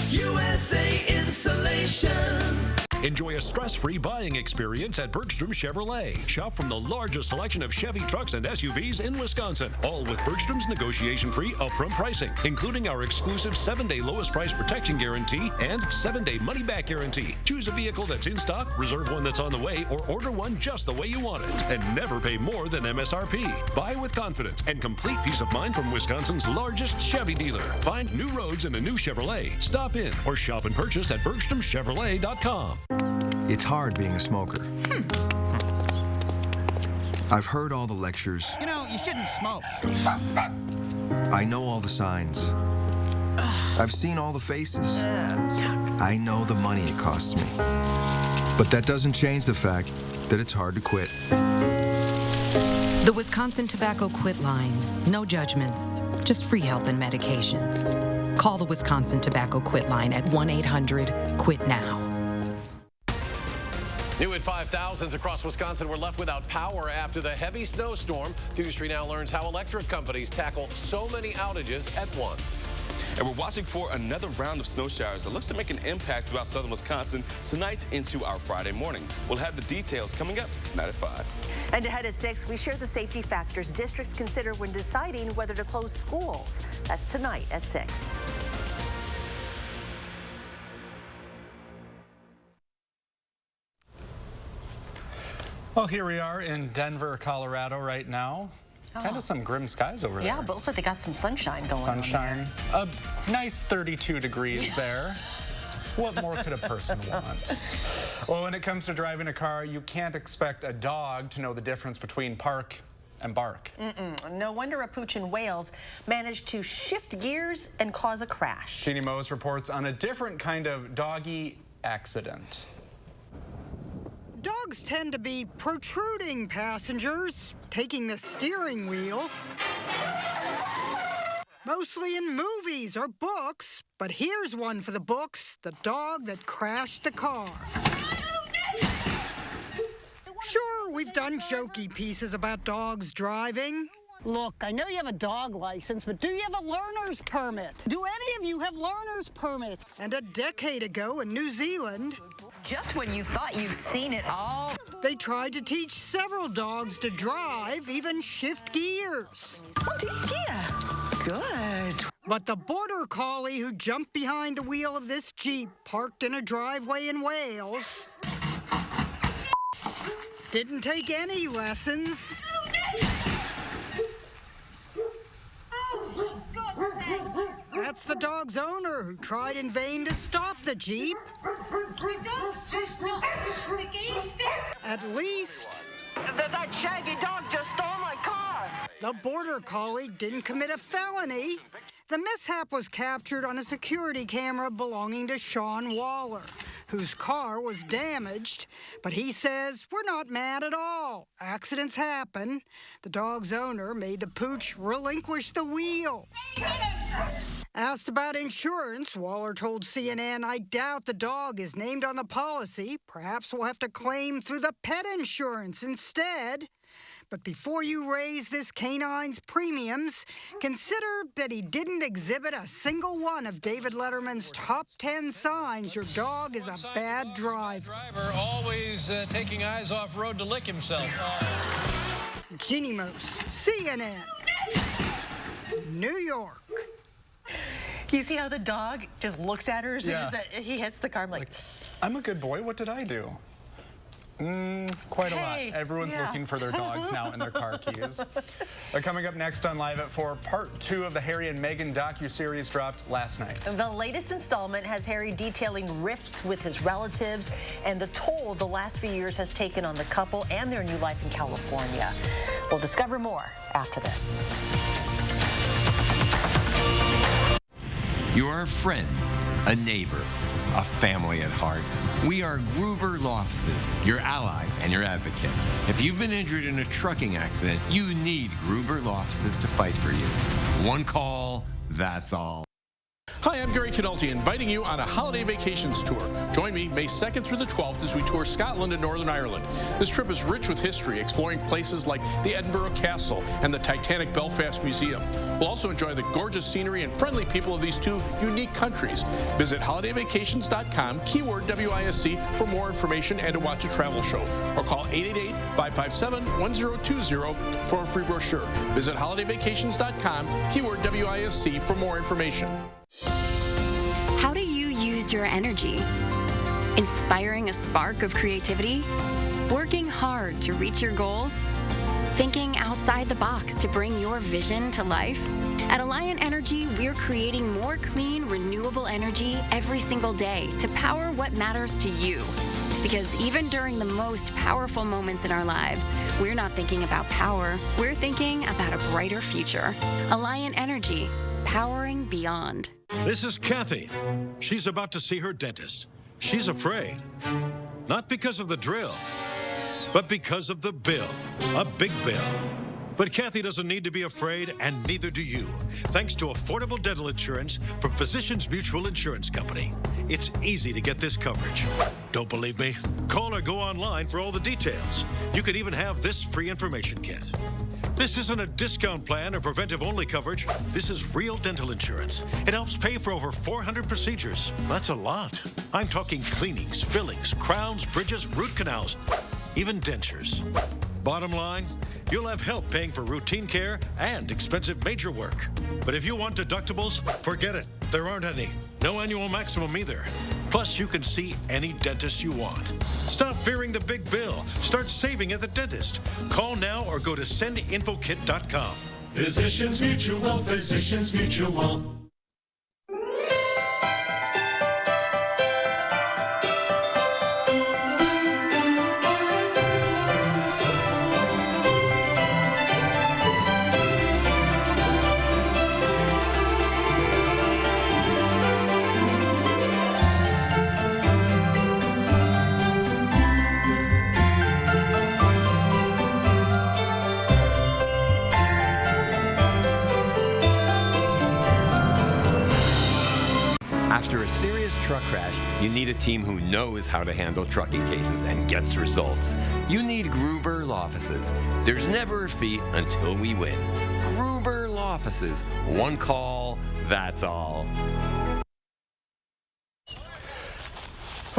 USA Insulation. Enjoy a stress-free buying experience at Bergstrom Chevrolet. Shop from the largest selection of Chevy trucks and SUVs in Wisconsin, all with Bergstrom's negotiation-free upfront pricing, including our exclusive 7-day lowest price protection guarantee and 7-day money-back guarantee. Choose a vehicle that's in stock, reserve one that's on the way, or order one just the way you want it, and never pay more than MSRP. Buy with confidence and complete peace of mind from Wisconsin's largest Chevy dealer. Find new roads in a new Chevrolet. Stop in or shop and purchase at BergstromChevrolet.com. It's hard being a smoker. I've heard all the lectures. You know, you shouldn't smoke. I know all the signs. I've seen all the faces. I know the money it costs me. But that doesn't change the fact that it's hard to quit. The Wisconsin Tobacco Quit Line. No judgments, just free help and medications. Call the Wisconsin Tobacco Quit Line at 1-800-QUIT-NOW. New at 5, thousands across Wisconsin were left without power after the heavy snowstorm. 2 Street now learns how electric companies tackle so many outages at once. And we're watching for another round of snow showers that looks to make an impact throughout southern Wisconsin tonight into our Friday morning. We'll have the details coming up tonight at 5. And ahead at 6, we share the safety factors districts consider when deciding whether to close schools. That's tonight at 6. Well, here we are in Denver, Colorado right now. Kind of some grim skies over there. Yeah, but looks like they got some sunshine going on. Sunshine. A nice 32 degrees there. What more could a person want? Well, when it comes to driving a car, you can't expect a dog to know the difference between park and bark. No wonder a pooch in Wales managed to shift gears and cause a crash. Jeannie Mose reports on a different kind of doggy accident. Dogs tend to be protruding passengers, taking the steering wheel. Mostly in movies or books, but here's one for the books, the dog that crashed the car. Sure, we've done jokey pieces about dogs driving. Look, I know you have a dog license, but do you have a learner's permit? Do any of you have learner's permits? And a decade ago in New Zealand, just when you thought you've seen it all, they tried to teach several dogs to drive, even shift gears. Good. But the border collie who jumped behind the wheel of this Jeep parked in a driveway in Wales didn't take any lessons. That's the dog's owner who tried in vain to stop the Jeep. The dog's just not the geese. At least That shaggy dog just stole my car. the border collie didn't commit a felony. The mishap was captured on a security camera belonging to Sean Waller, whose car was damaged, but he says, "We're not mad at all. Accidents happen." The dog's owner made the pooch relinquish the wheel. Asked about insurance, Waller told CNN, "I doubt the dog is named on the policy. Perhaps we'll have to claim through the pet insurance instead. But before you raise this canine's premiums, consider that he didn't exhibit a single one of David Letterman's top 10 signs your dog is a bad driver." Always taking eyes off road to lick himself. Jeannie Moose, CNN, New York. You see how the dog just looks at her as soon as he hits the car? I'm like, I'm a good boy. What did I do? Quite a lot. Everyone's looking for their dogs now and their car keys. Coming up next on Live at 4, part 2 of the Harry and Meghan docuseries dropped last night. The latest installment has Harry detailing rifts with his relatives and the toll the last few years has taken on the couple and their new life in California. We'll discover more after this. You are a friend, a neighbor, a family at heart. We are Gruber Law Offices, your ally and your advocate. If you've been injured in a trucking accident, you need Gruber Law Offices to fight for you. One call, that's all. Hi, I'm Gary Canulti, inviting you on a holiday vacations tour. Join me May 2nd through the 12th as we tour Scotland and Northern Ireland. This trip is rich with history, exploring places like the Edinburgh Castle and the Titanic Belfast Museum. We'll also enjoy the gorgeous scenery and friendly people of these two unique countries. Visit holidayvacations.com, keyword WISC, for more information and to watch a travel show. Or call 888-557-1020 for a free brochure. Visit holidayvacations.com, keyword WISC, for more information. How do you use your energy? Inspiring a spark of creativity? Working hard to reach your goals? Thinking outside the box to bring your vision to life? At Alliant Energy, we're creating more clean, renewable energy every single day to power what matters to you. Because even during the most powerful moments in our lives, we're not thinking about power, we're thinking about a brighter future. Alliant Energy, powering beyond. This is Kathy. She's about to see her dentist. She's afraid. Not because of the drill, but because of the bill. A big bill. But Kathy doesn't need to be afraid, and neither do you, thanks to affordable dental insurance from Physicians Mutual Insurance Company. It's easy to get this coverage. Don't believe me? Call or go online for all the details. You could even have this free information kit. This isn't a discount plan or preventive-only coverage. This is real dental insurance. It helps pay for over 400 procedures. That's a lot. I'm talking cleanings, fillings, crowns, bridges, root canals, even dentures. Bottom line, you'll have help paying for routine care and expensive major work. But if you want deductibles, forget it. There aren't any. No annual maximum either. Plus, you can see any dentist you want. Stop fearing the big bill. Start saving at the dentist. Call now or go to sendinfokit.com. Physicians Mutual, Physicians Mutual. After a serious truck crash, you need a team who knows how to handle trucking cases and gets results. You need Gruber Law Offices. There's never a fee until we win. Gruber Law Offices. One call, that's all.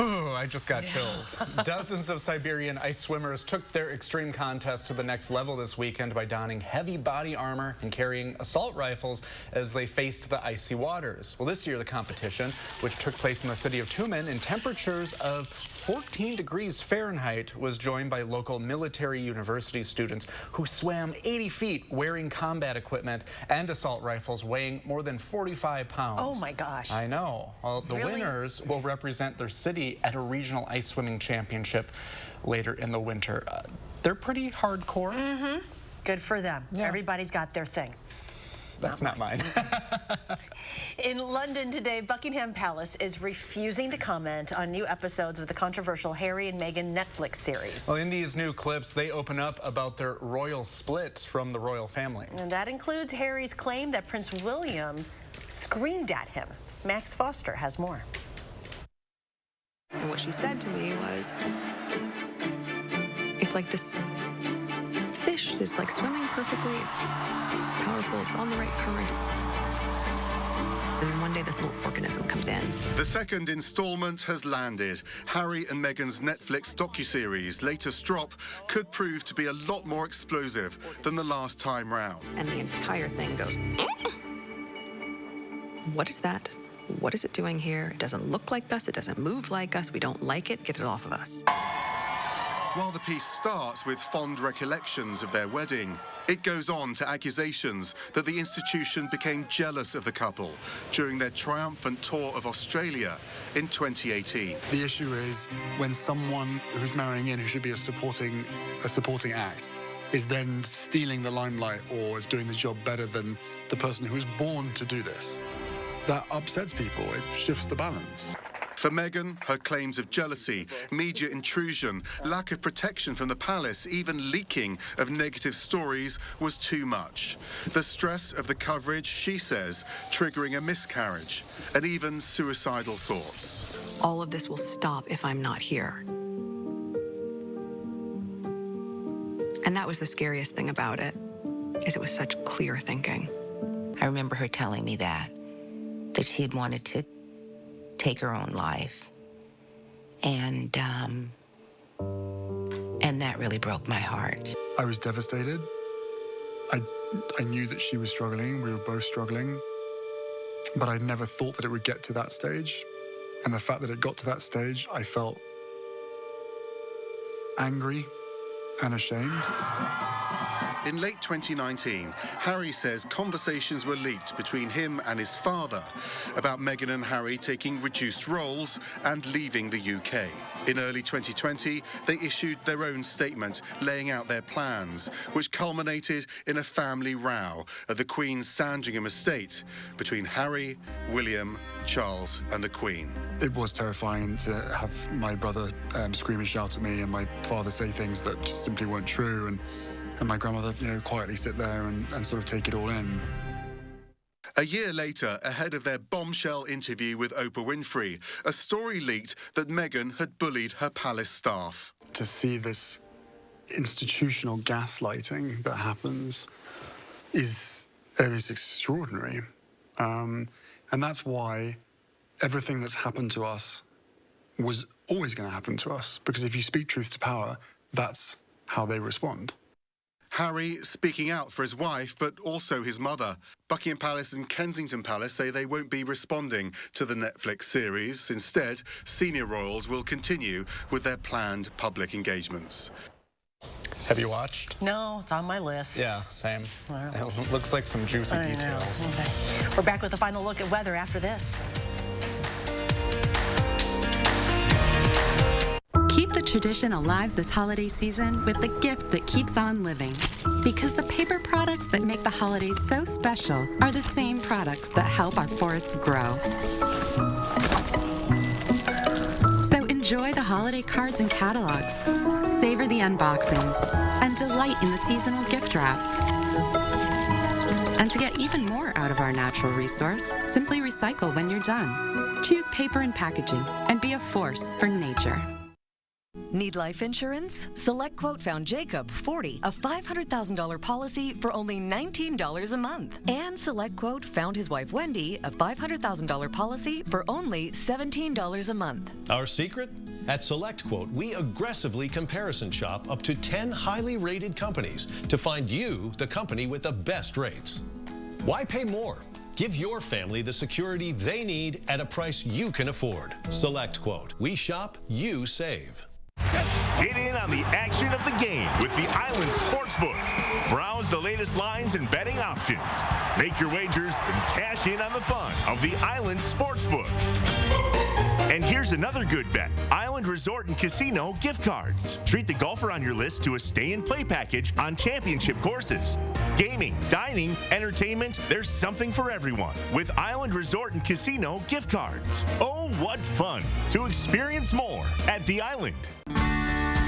I just got chills. Dozens of Siberian ice swimmers took their extreme contest to the next level this weekend by donning heavy body armor and carrying assault rifles as they faced the icy waters. Well, this year the competition, which took place in the city of Tumen in temperatures of 14 degrees Fahrenheit, was joined by local military university students who swam 80 feet wearing combat equipment and assault rifles weighing more than 45 pounds. Oh my gosh. I know. Well, the winners will represent their city at a regional ice swimming championship later in the winter. They're pretty hardcore. Mm-hmm. Good for them. Yeah. Everybody's got their thing. That's not mine. In London today, Buckingham Palace is refusing to comment on new episodes of the controversial Harry and Meghan Netflix series. Well, in these new clips, they open up about their royal split from the royal family. And that includes Harry's claim that Prince William screamed at him. Max Foster has more. And what she said to me was, it's like this fish that's like swimming perfectly powerful. It's on the right current. And then one day this little organism comes in. The second installment has landed. Harry and Meghan's Netflix docuseries, latest drop, could prove to be a lot more explosive than the last time round. And the entire thing goes, what is that? What is it doing here? It doesn't look like us. It doesn't move like us. We don't like it. Get it off of us. While the piece starts with fond recollections of their wedding, it goes on to accusations that the institution became jealous of the couple during their triumphant tour of Australia in 2018. The issue is when someone who's marrying in, who should be a supporting act, is then stealing the limelight or is doing the job better than the person who was born to do this. That upsets people. It shifts the balance. For Meghan, her claims of jealousy, media intrusion, lack of protection from the palace, even leaking of negative stories was too much. The stress of the coverage, she says, triggering a miscarriage and even suicidal thoughts. All of this will stop if I'm not here. And that was the scariest thing about it, is it was such clear thinking. I remember her telling me that she had wanted to take her own life. And that really broke my heart. I was devastated. I knew that she was struggling. We were both struggling. But I never thought that it would get to that stage. And the fact that it got to that stage, I felt angry and ashamed. In late 2019, Harry says conversations were leaked between him and his father about Meghan and Harry taking reduced roles and leaving the UK. In early 2020, they issued their own statement laying out their plans, which culminated in a family row at the Queen's Sandringham estate between Harry, William, Charles and the Queen. It was terrifying to have my brother scream and shout at me and my father say things that just simply weren't true, and my grandmother, quietly sit there and sort of take it all in. A year later, ahead of their bombshell interview with Oprah Winfrey, a story leaked that Meghan had bullied her palace staff. To see this institutional gaslighting that happens is extraordinary. And that's why everything that's happened to us was always going to happen to us. Because if you speak truth to power, that's how they respond. Harry speaking out for his wife, but also his mother. Buckingham Palace and Kensington Palace say they won't be responding to the Netflix series. Instead, senior royals will continue with their planned public engagements. Have you watched? No, it's on my list. Yeah, same. It looks like some juicy details. Okay. We're back with a final look at weather after this. Keep the tradition alive this holiday season with the gift that keeps on living. Because the paper products that make the holidays so special are the same products that help our forests grow. So enjoy the holiday cards and catalogs, savor the unboxings, and delight in the seasonal gift wrap. And to get even more out of our natural resource, simply recycle when you're done. Choose paper and packaging and be a force for nature. Need life insurance? SelectQuote found Jacob, 40, a $500,000 policy for only $19 a month. And SelectQuote found his wife, Wendy, a $500,000 policy for only $17 a month. Our secret? At SelectQuote, we aggressively comparison shop up to 10 highly rated companies to find you the company with the best rates. Why pay more? Give your family the security they need at a price you can afford. SelectQuote. We shop, you save. Get in on the action of the game with the Island Sportsbook. Browse the latest lines and betting options. Make your wagers and cash in on the fun of the Island Sportsbook. And here's another good bet. Island Resort and Casino gift cards. Treat the golfer on your list to a stay-and-play package on championship courses. Gaming, dining, entertainment, there's something for everyone with Island Resort and Casino gift cards. Oh, what fun to experience more at the Island.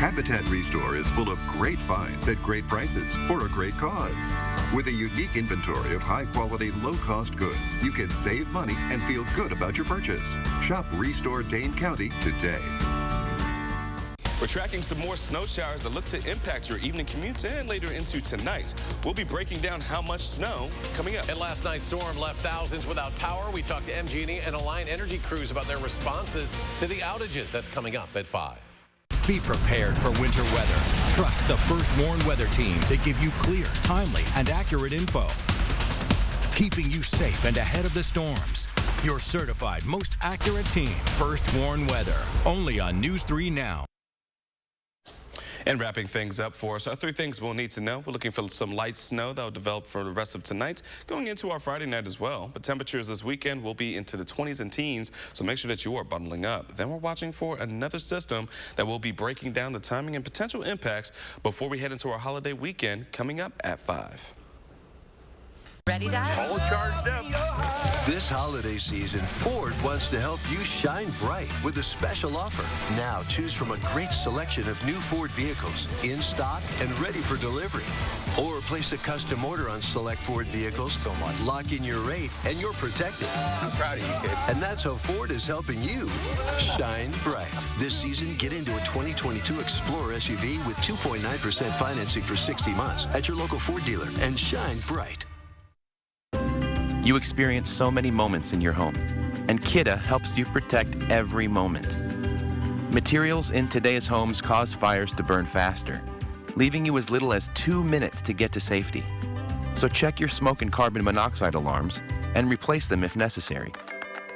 Habitat Restore is full of great finds at great prices for a great cause. With a unique inventory of high-quality, low-cost goods, you can save money and feel good about your purchase. Shop Restore Dane County today. We're tracking some more snow showers that look to impact your evening commutes and later into tonight. We'll be breaking down how much snow coming up. And last night's storm left thousands without power. We talked to MG&E and Alliant Energy crews about their responses to the outages. That's coming up at 5. Be prepared for winter weather. Trust the First Warn Weather Team to give you clear, timely, and accurate info, keeping you safe and ahead of the storms. Your certified, most accurate team, First Warn Weather, only on News 3 Now. And wrapping things up for us, our 3 things we'll need to know. We're looking for some light snow that will develop for the rest of tonight, going into our Friday night as well. But temperatures this weekend will be into the 20s and teens, so make sure that you are bundling up. Then we're watching for another system that will be breaking down the timing and potential impacts before we head into our holiday weekend coming up at 5. Ready, Dad? All charged up. This holiday season, Ford wants to help you shine bright with a special offer. Now, choose from a great selection of new Ford vehicles in stock and ready for delivery. Or place a custom order on select Ford vehicles. Lock in your rate, and you're protected. I'm proud of you, kid. And that's how Ford is helping you shine bright. This season, get into a 2022 Explorer SUV with 2.9% financing for 60 months at your local Ford dealer and shine bright. You experience so many moments in your home, and Kidde helps you protect every moment. Materials in today's homes cause fires to burn faster, leaving you as little as 2 minutes to get to safety. So check your smoke and carbon monoxide alarms and replace them if necessary.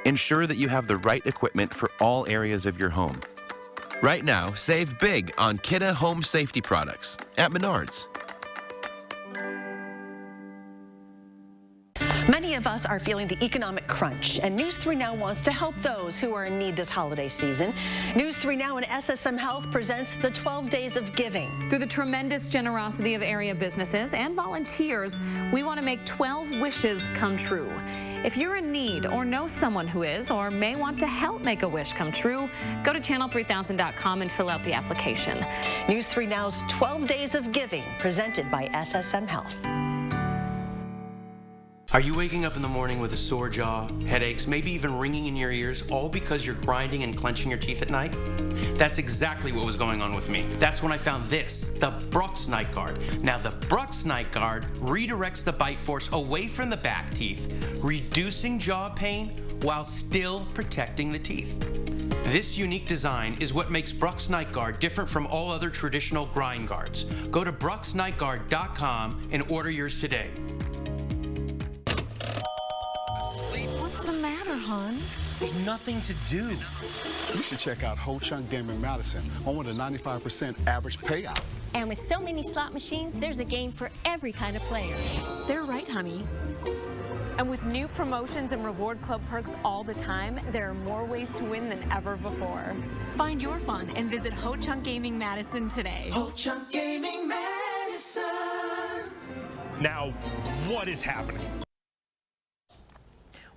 Ensure that you have the right equipment for all areas of your home. Right now, save big on Kidde home safety products at Menards. Many of us are feeling the economic crunch, and News 3 Now wants to help those who are in need this holiday season. News 3 Now and SSM Health presents the 12 Days of Giving. Through the tremendous generosity of area businesses and volunteers, we want to make 12 wishes come true. If you're in need or know someone who is or may want to help make a wish come true, go to channel3000.com and fill out the application. News 3 Now's 12 Days of Giving, presented by SSM Health. Are you waking up in the morning with a sore jaw, headaches, maybe even ringing in your ears, all because you're grinding and clenching your teeth at night? That's exactly what was going on with me. That's when I found this, the Brooks Night Guard. Now, the Brooks Night Guard redirects the bite force away from the back teeth, reducing jaw pain while still protecting the teeth. This unique design is what makes Brooks Night Guard different from all other traditional grind guards. Go to brooksnightguard.com and order yours today. Hon? There's nothing to do. You should check out Ho Chunk Gaming Madison, home with a 95% average payout. And with so many slot machines, there's a game for every kind of player. They're right, honey. And with new promotions and reward club perks all the time, there are more ways to win than ever before. Find your fun and visit Ho Chunk Gaming Madison today. Ho Chunk Gaming Madison. Now, what is happening?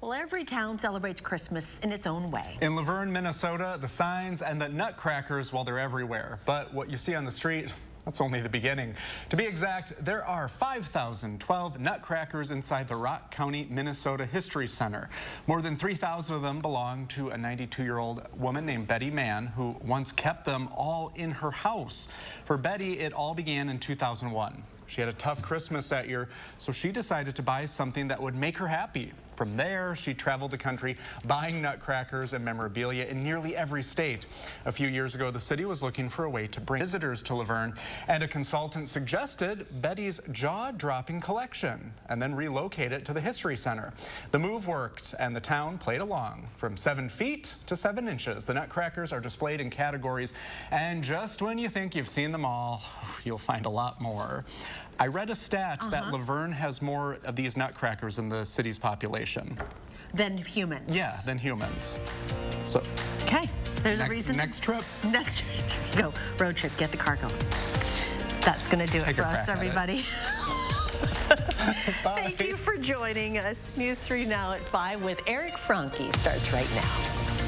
Well, every town celebrates Christmas in its own way. In Laverne, Minnesota, the signs and the nutcrackers, well, they're everywhere. But what you see on the street, that's only the beginning. To be exact, there are 5,012 nutcrackers inside the Rock County, Minnesota History Center. More than 3,000 of them belong to a 92-year-old woman named Betty Mann, who once kept them all in her house. For Betty, it all began in 2001. She had a tough Christmas that year, so she decided to buy something that would make her happy. From there, she traveled the country buying nutcrackers and memorabilia in nearly every state. A few years ago, the city was looking for a way to bring visitors to Laverne, and a consultant suggested Betty's jaw-dropping collection and then relocate it to the History Center. The move worked, and the town played along. From 7 feet to 7 inches, the nutcrackers are displayed in categories, and just when you think you've seen them all, you'll find a lot more. I read a stat that Laverne has more of these nutcrackers than the city's population. Than humans. Yeah, than humans. So. Okay, there's a reason. Next trip. Next trip. Go. Road trip. Get the car going. That's going to do it for us, everybody. Thank you for joining us. News 3 Now at 5 with Eric Franke starts right now.